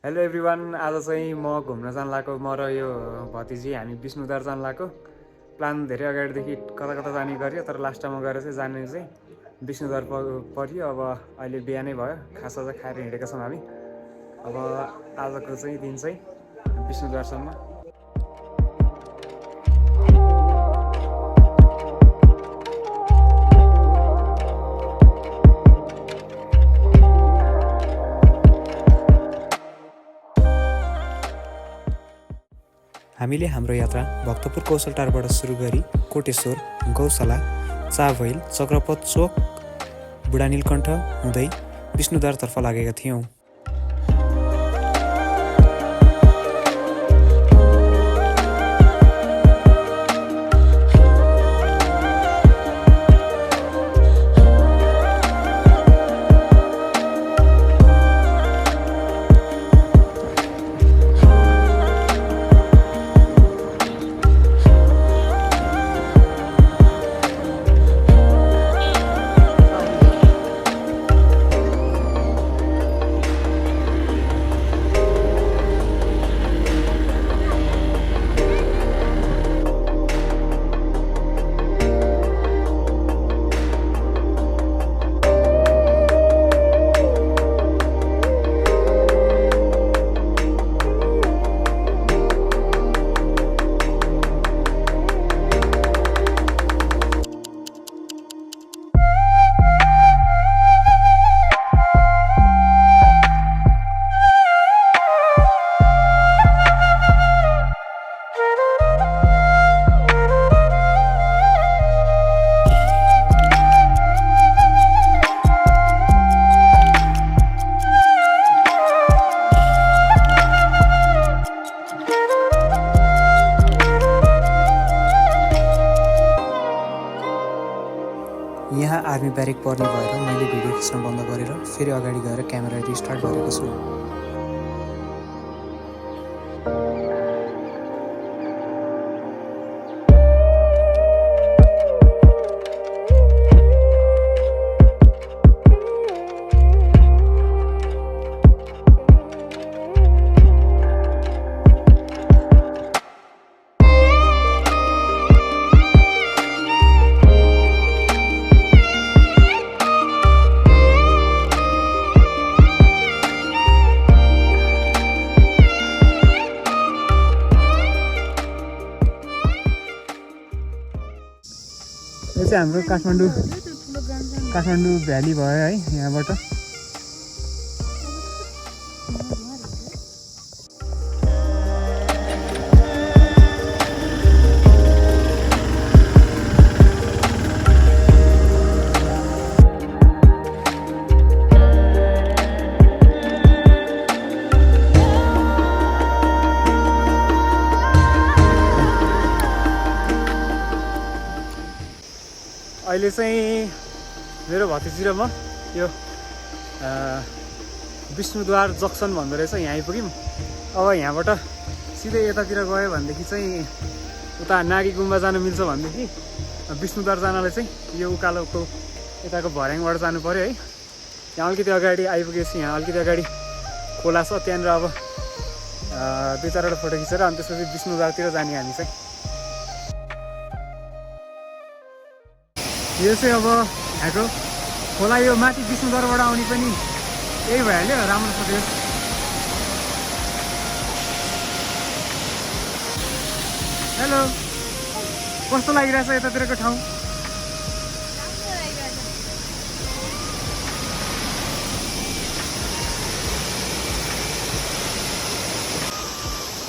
Hello everyone, आज चाहिँ म घुम्न जान लागेको म र यो भतिजी हामी विष्णुद्वार जान लागेको। प्लान धेरै अगाडिदेखि कता कता जाने गऱ्यो, तर लास्ट टाइममा गएर चाहिँ जाने चाहिँ विष्णुद्वार पऱ्यो। अब अहिले बिहानै भयो, खासा चाहिँ खाएर हिँडेका छौँ हामी। अब आजको चाहिँ दिन चाहिँ विष्णुद्वारसम्म। हामीले हाम्रो यात्रा भक्तपुर कौशलटारबाट सुरु गरी कोटेश्वर, गौशाला, चाभैल, चक्रपथ चोक, बुढा नीलकण्ठ हुँदै विष्णुद्वारतर्फ लागेका थियौँ। यहाँ आर्मी ब्यारेक पर्ने भएर मैले भिडियो खिच्न बन्द गरेर फेरि अगाडि गएर क्यामेरा रिस्टार्ट गरेको छु। यो चाहिँ हाम्रो काठमाडौँ भ्याली भयो है। यहाँबाट अहिले चाहिँ मेरो भतिजी र म यो विष्णुद्वार जक्सन भन्दो रहेछ, यहाँ आइपुग्यौँ। अब यहाँबाट सिधै यतातिर गयो भनेदेखि चाहिँ उता नागी गुम्बा जानु मिल्छ भनेदेखि विष्णुद्वार जानलाई चाहिँ यो उकालोको यताको भर्याङबाट जानु पऱ्यो है। यहाँ अलिकति अगाडि आइपुगेपछि यहाँ अलिकति अगाडि खोला छ, त्यहाँनिर अब दुई चारवटा फोटो खिचेर अनि त्यसपछि विष्णुद्वारतिर जाने हामी चाहिँ। यो चाहिँ अब यहाँको खोला, यो माथि विष्णुद्वारबाट आउने पनि यही भइहाल्यो, राम्रो छ त्यो। हेलो, कस्तो लागिरहेछ यतातिरको ठाउँ?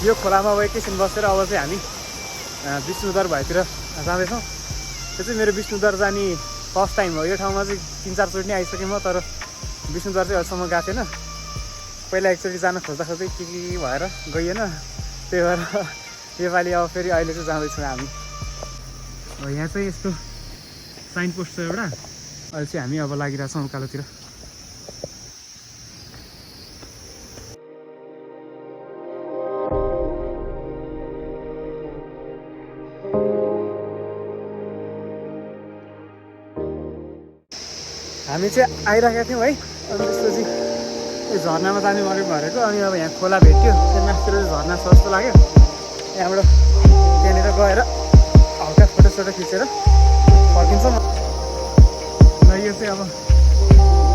यो खोलामा अब एकैछिन बसेर अब चाहिँ हामी विष्णुद्वार भएतिर जाँदैछौँ। यो चाहिँ मेरो विष्णुद्वार जाने फर्स्ट टाइम हो। यो ठाउँमा चाहिँ 3-4 चोटि नै आइसकेँ म, तर विष्णुद्वार चाहिँ अहिलेसम्म गएको थिएन। पहिला एकचोटि जान खोज्दा खोज्दै के भएर गइएन, त्यही भएर योपालि अब फेरि अहिले चाहिँ जाँदैछौँ हामी। यहाँ चाहिँ यस्तो साइन पोस्ट छ एउटा। अहिले चाहिँ हामी अब लागिरहेछौँ उकालोतिर। हामी चाहिँ आइरहेका थियौँ है। अनि त्यसपछि यो झर्नामा जाने भनेको। अनि अब यहाँ खोला भेट्यो, त्यो माथितिर झर्ना छ जस्तो लाग्यो। यहाँबाट त्यहाँनिर गएर हल्का फोटोसोटो खिचेर फर्किन्छौँ। ल यो चाहिँ अब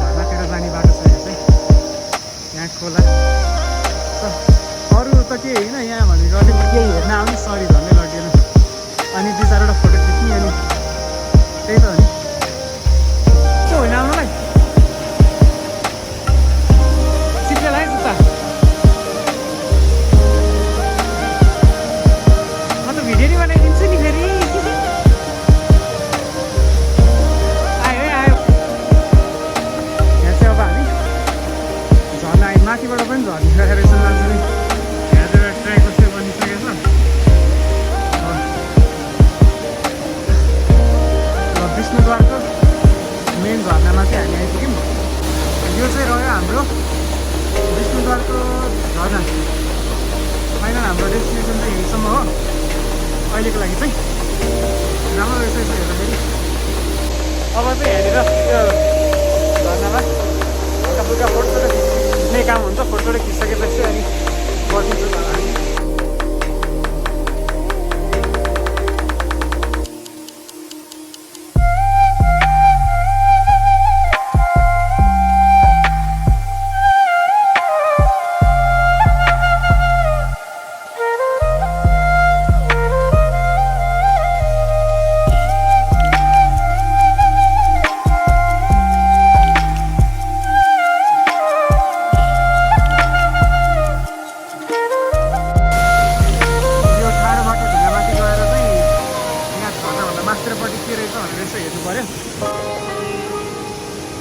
झर्नातिर जाने बाटो छ। यो चाहिँ यहाँ खोला अरू त केही होइन। यहाँ भनेको अलिक केही हेर्न आउने सरी झन्डै लगिएन। अनि 2-4वटा फोटो खिच्ने, अनि त्यही त हो नि। के होइन आउनुलाई सिटले लाग्यो जुत्ता। म त भिडियो नि बनाइदिन्छु नि फेरि। आयो है आयो। यहाँ चाहिँ अब हामी झर्ना माथिबाट पनि झर्ने गएर रहेछ मान्छे। यहाँ चाहिँ ट्र्याकको चाहिँ बनिसकेको छ। विष्णुद्वारको मेन झर्नामा चाहिँ हामी आइपुग्यौँ। यो चाहिँ रह्यो हाम्रो विष्णुद्वारको झर्ना। फाइनल हाम्रो डेस्टिनेसन चाहिँ यहीँसम्म हो अहिलेको लागि चाहिँ। राम्रो रहेछ यसो हेर्दाखेरि। अब चाहिँ यहाँनिर यो झर्नामा हल्का फुल्का फोटोसोटो खिच्ने काम हुन्छ। फोटोसोटो खिचिसकेपछि अनि फर्किन्छौँ हामी।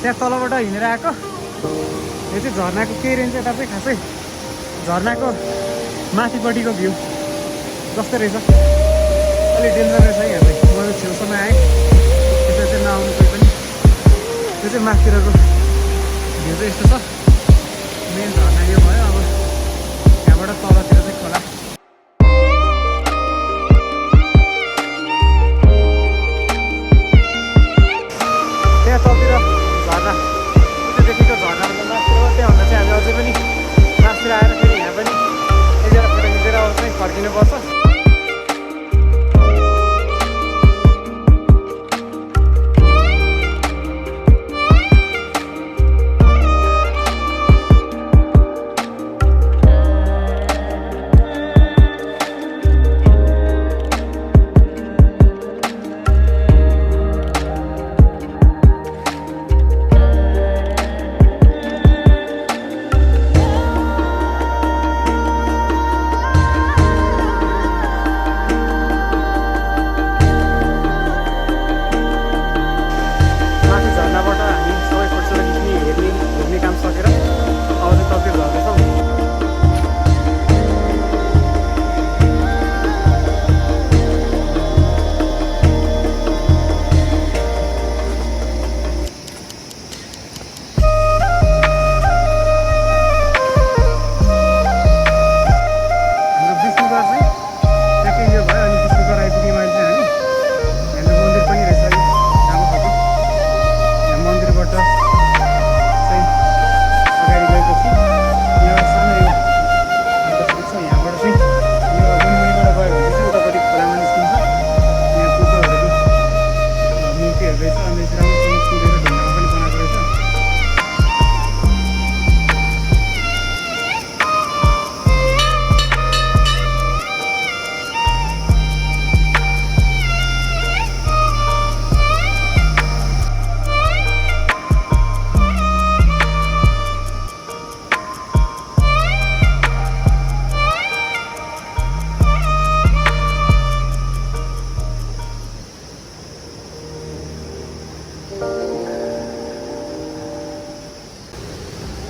त्यहाँ तलबाट हिँडेर आएको। यो चाहिँ झर्नाको केही रेन्ज यता चाहिँ खासै झर्नाको माथिपट्टिको भ्यू जस्तो रहेछ। अलिक डेन्जर रहेछ है। यहाँ चाहिँ म छेउसम्म आएँ। यता चाहिँ नआउनु कोही पनि। त्यो चाहिँ माथितिरको भ्यू चाहिँ यस्तो छ। मेन झर्ना यो भयो। अब यहाँबाट तलतिर चाहिँ खोला। त्यहाँ तलतिर झर्ना त्यो देखेको झर्नाभन्दा माथितिर हो। त्यहाँभन्दा चाहिँ हामी अझै पनि माथितिर आएर फेरि यहाँ पनि एकजना फोटो खिचेर अब चाहिँ फर्किनुपर्छ।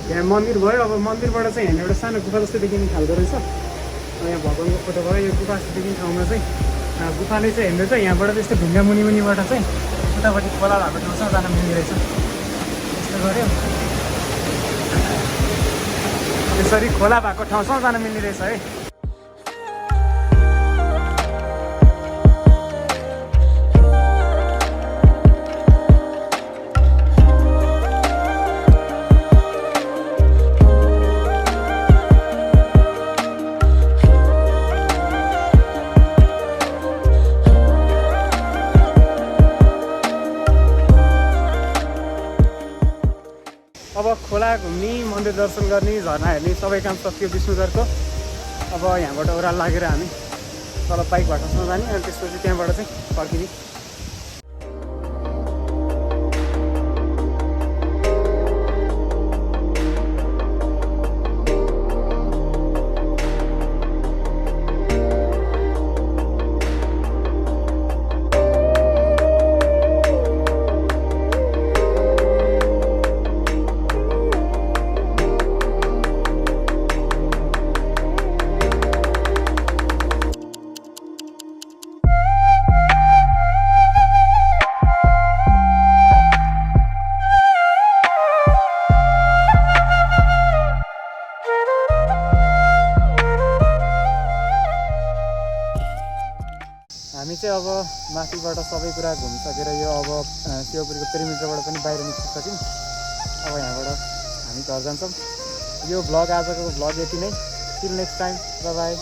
यहाँ मन्दिर भयो। अब मन्दिरबाट चाहिँ यहाँ एउटा सानो गुफा जस्तो देखिने खालको रहेछ। यहाँ भगवान्को फोटो भयो। यो गुफा जस्तो देखिने ठाउँमा चाहिँ गुफाले चाहिँ हेर्नु चाहिँ यहाँबाट त्यस्तो ढुङ्गा मुनिबाट चाहिँ उतापट्टि खोला भएको ठाउँसम्म जान मिल्ने रहेछ। यस्तो गऱ्यो यसरी खोला भएको ठाउँसम्म जान मिल्ने रहेछ है। घुम्ने, मन्दिर दर्शन गर्ने, झरना हेर्ने सबै काम सकियो विष्णुद्वारको। अब यहाँबाट ओह्रालो लागेर हामी तल बाइक भाटासम्म जाने अनि त्यसपछि त्यहाँबाट चाहिँ फर्किने। हामी चाहिँ अब माथिबाट सबै कुरा घुमिसकेर यो अब शिवपुरीको पेरिमिटरबाट पनि बाहिर निस्किसक्यौँ। अब यहाँबाट हामी घर जान्छौँ। यो भ्लग आजको भ्लग यति नै। Till next time, by by.